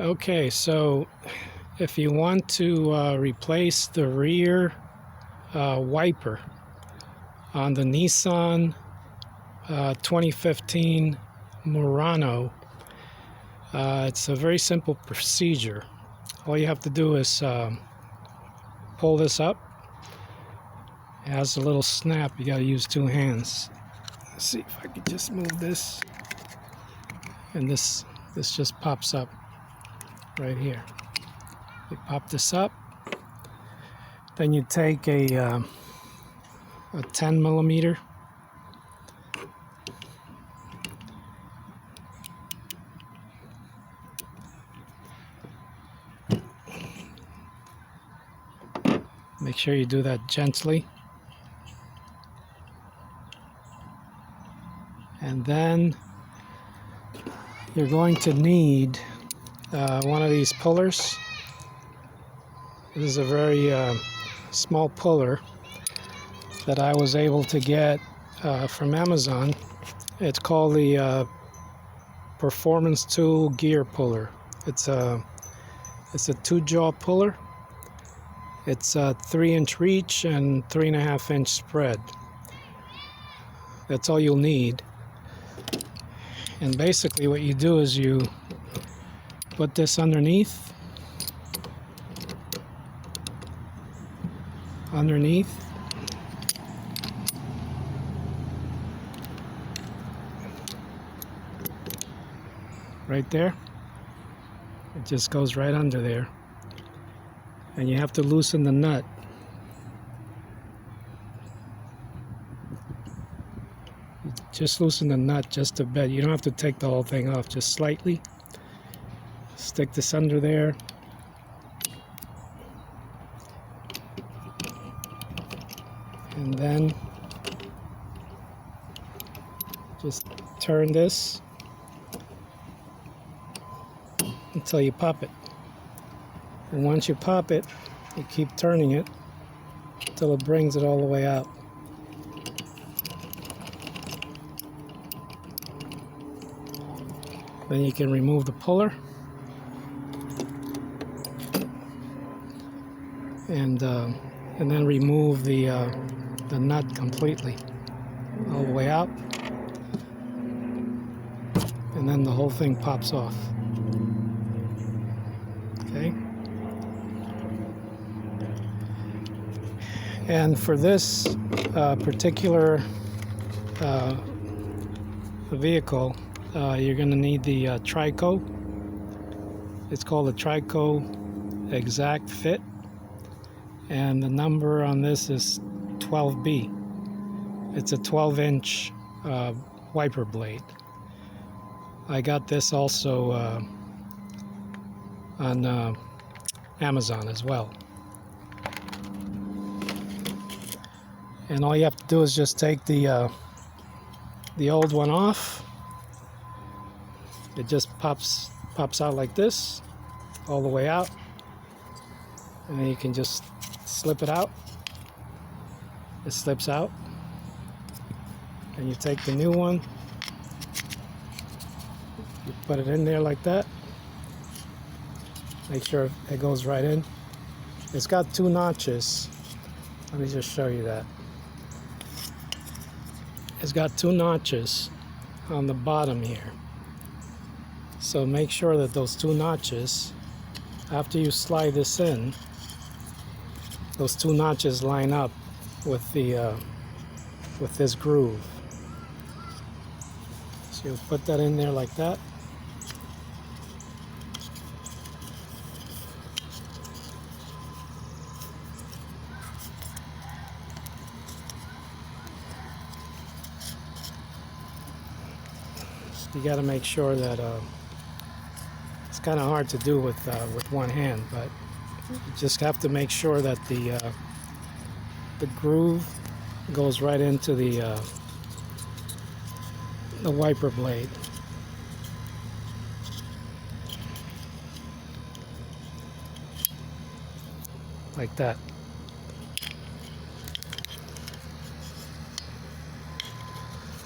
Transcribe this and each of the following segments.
Okay, so if you want to replace the rear wiper on the Nissan 2015 Murano, it's a very simple procedure. All you have to do is pull this up. It has a little snap. You got to use two hands. Let's see if I can just move this, and this just pops up right here. You pop this up, then you take a 10 millimeter make sure you do that gently, and then you're going to need one of these pullers. This is a very small puller that I was able to get from Amazon. It's called the Performance Tool Gear Puller. It's a 2-jaw puller. It's a 3-inch reach and 3.5-inch spread. That's all you'll need. And basically what you do is you put this underneath, right there. It just goes right under there, and you have to loosen the nut. Just loosen the nut just a bit. You don't have to take the whole thing off, just slightly. Stick this under there. And then just turn this until you pop it. And once you pop it, you keep turning it until it brings it all the way out. Then you can remove the puller and then remove the nut completely, all the way out, and then the whole thing pops off. Okay. And for this particular vehicle, you're going to need the Trico. It's called the Trico Exact Fit, and the number on this is 12B. It's a 12-inch wiper blade. I got this also on Amazon as well. And all you have to do is just take the old one off. It just pops out like this, all the way out, and then you can just slip it out. It slips out, and you take the new one, you put it in there like that. Make sure it goes right in. It's got 2 notches. Let me just show you that. It's got 2 notches on the bottom here. So make sure that those 2 notches, after you slide this in, those 2 notches line up with the with this groove. So you'll put that in there like that. So you got to make sure that it's kind of hard to do with one hand, but you just have to make sure that the groove goes right into the wiper blade. Like that.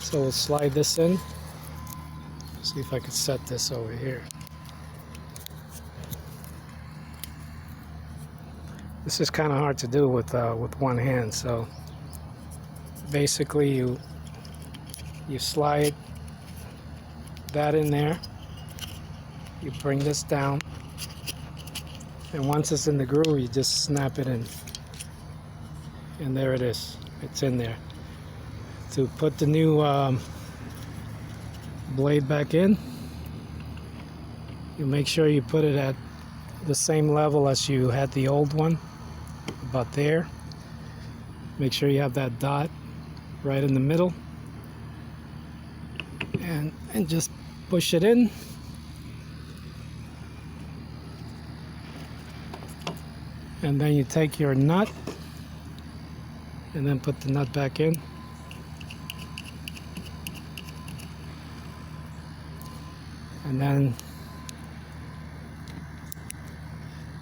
So we'll slide this in. See if I can set this over here. This is kind of hard to do with one hand, so basically you slide that in there, you bring this down, and once it's in the groove you just snap it in, and there it is, it's in there. To put the new blade back in, you make sure you put it at the same level as you had the old one, about there. Make sure you have that dot right in the middle, and just push it in, and then you take your nut and then put the nut back in, and then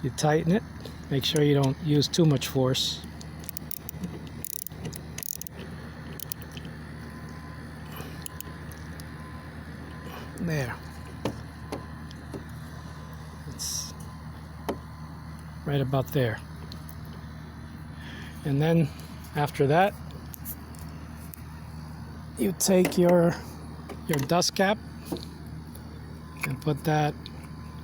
you tighten it. Make sure you don't use too much force. There. It's right about there. And then after that, you take your dust cap and put that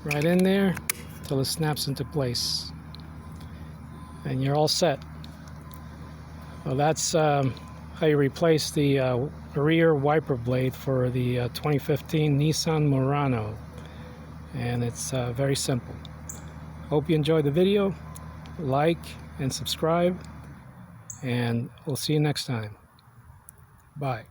right in there until it snaps into place, and you're all set. Well, that's how you replace the rear wiper blade for the 2015 Nissan Murano, and it's very simple. Hope you enjoyed the video. Like and subscribe, and we'll see you next time. Bye.